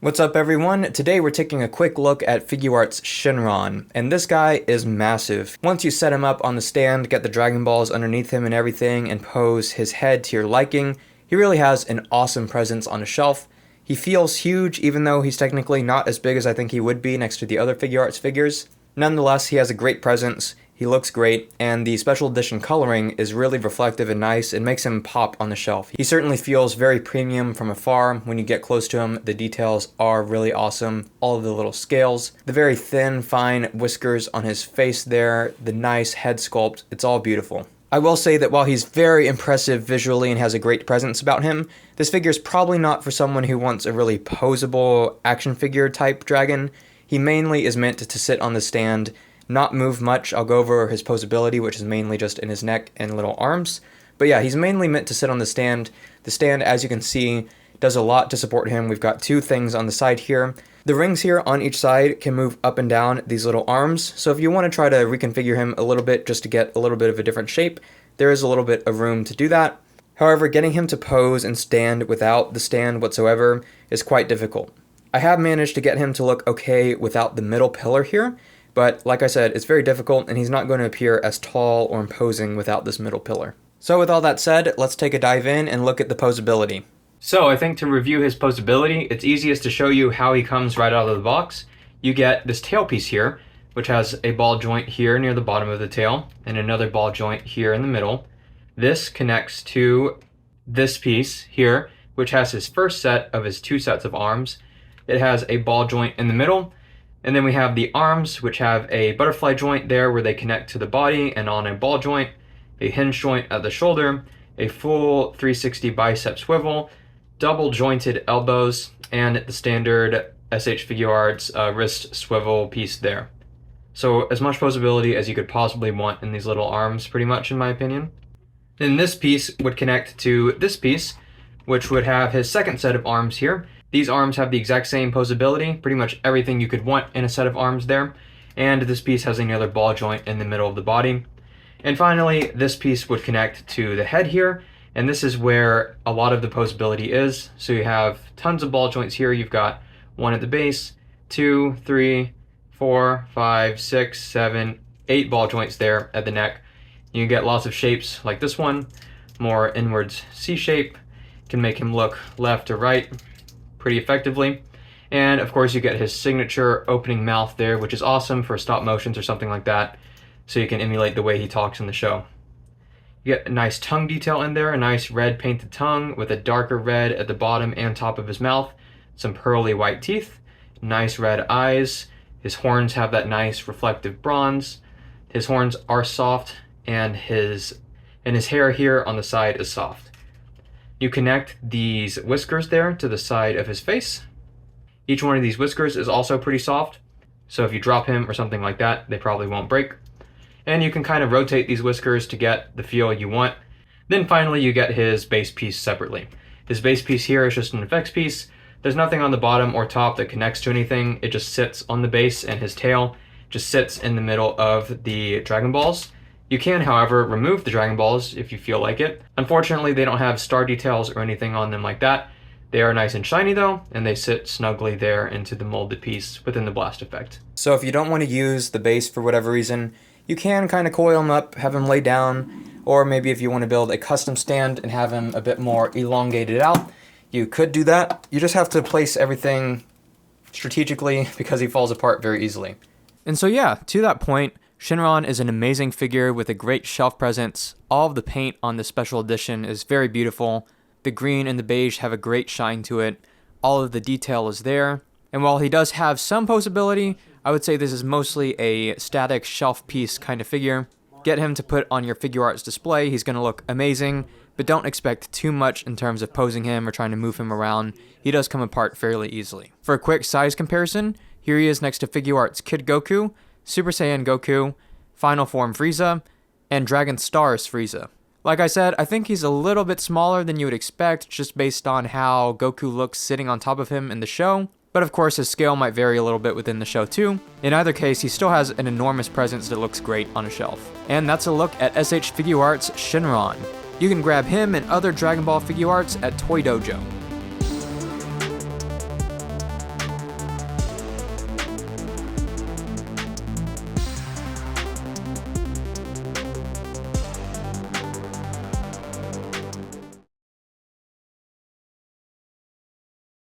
What's up everyone? Today we're taking a quick look at Figuarts Shenron, and this guy is massive. Once you set him up on the stand, get the Dragon Balls underneath him and everything, and pose his head to your liking, he really has an awesome presence on a shelf. He feels huge even though he's technically not as big as I think he would be next to the other Figuarts figures. Nonetheless, he has a great presence, he looks great, and the special edition coloring is really reflective and nice and makes him pop on the shelf. He certainly feels very premium from afar. When you get close to him, the details are really awesome. All of the little scales, the very thin, fine whiskers on his face there, the nice head sculpt, it's all beautiful. I will say that while he's very impressive visually and has a great presence about him, this figure is probably not for someone who wants a really posable action figure type dragon. He mainly is meant to sit on the stand, not move much. I'll go over his posability, which is mainly just in his neck and little arms. But yeah, he's mainly meant to sit on the stand. The stand, as you can see, does a lot to support him. We've got two things on the side here. The rings here on each side can move up and down these little arms. So if you want to try to reconfigure him a little bit just to get a little bit of a different shape, there is a little bit of room to do that. However, getting him to pose and stand without the stand whatsoever is quite difficult. I have managed to get him to look okay without the middle pillar here, but like I said, it's very difficult and he's not going to appear as tall or imposing without this middle pillar. So with all that said, let's take a dive in and look at the posability. So I think to review his posability, it's easiest to show you how he comes right out of the box. You get this tail piece here, which has a ball joint here near the bottom of the tail and another ball joint here in the middle. This connects to this piece here, which has his first set of his two sets of arms. It has a ball joint in the middle, and then we have the arms, which have a butterfly joint there where they connect to the body and on a ball joint, a hinge joint at the shoulder, a full 360 bicep swivel, double jointed elbows, and the standard SH Figuarts wrist swivel piece there. So as much posability as you could possibly want in these little arms, pretty much in my opinion. Then this piece would connect to this piece, which would have his second set of arms here. These arms have the exact same posability, pretty much everything you could want in a set of arms there. And this piece has another ball joint in the middle of the body. And finally, this piece would connect to the head here. And this is where a lot of the posability is. So you have tons of ball joints here. You've got one at the base, 2, 3, 4, 5, 6, 7, 8 ball joints there at the neck. You can get lots of shapes like this one, more inwards C shape, can make him look left or right pretty effectively. And of course you get his signature opening mouth there, which is awesome for stop motions or something like that, so you can emulate the way he talks in the show. You get a nice tongue detail in there, a nice red painted tongue with a darker red at the bottom and top of his mouth, some pearly white teeth, nice red eyes. His horns have that nice reflective bronze. His horns are soft, and his hair here on the side is soft. You connect these whiskers there to the side of his face. Each one of these whiskers is also pretty soft, so if you drop him or something like that, they probably won't break. And you can kind of rotate these whiskers to get the feel you want. Then finally you get his base piece separately. His base piece here is just an effects piece. There's nothing on the bottom or top that connects to anything. It just sits on the base, and his tail just sits in the middle of the Dragon Balls. You can, however, remove the Dragon Balls if you feel like it. Unfortunately, they don't have star details or anything on them like that. They are nice and shiny though, and they sit snugly there into the molded piece within the blast effect. So if you don't want to use the base for whatever reason, you can kind of coil him up, have him lay down, or maybe if you want to build a custom stand and have him a bit more elongated out, you could do that. You just have to place everything strategically because he falls apart very easily. And so yeah, to that point, Shenron is an amazing figure with a great shelf presence. All of the paint on this special edition is very beautiful. The green and the beige have a great shine to it. All of the detail is there. And while he does have some posability, I would say this is mostly a static shelf piece kind of figure. Get him to put on your Figuarts display, he's going to look amazing, but don't expect too much in terms of posing him or trying to move him around. He does come apart fairly easily. For a quick size comparison, here he is next to Figuarts Kid Goku, Super Saiyan Goku, Final Form Frieza, and Dragon Stars Frieza. Like I said, I think he's a little bit smaller than you would expect just based on how Goku looks sitting on top of him in the show, but of course his scale might vary a little bit within the show too. In either case, he still has an enormous presence that looks great on a shelf. And that's a look at SH Figuarts Shenron. You can grab him and other Dragon Ball Figuarts at Toy Dojo.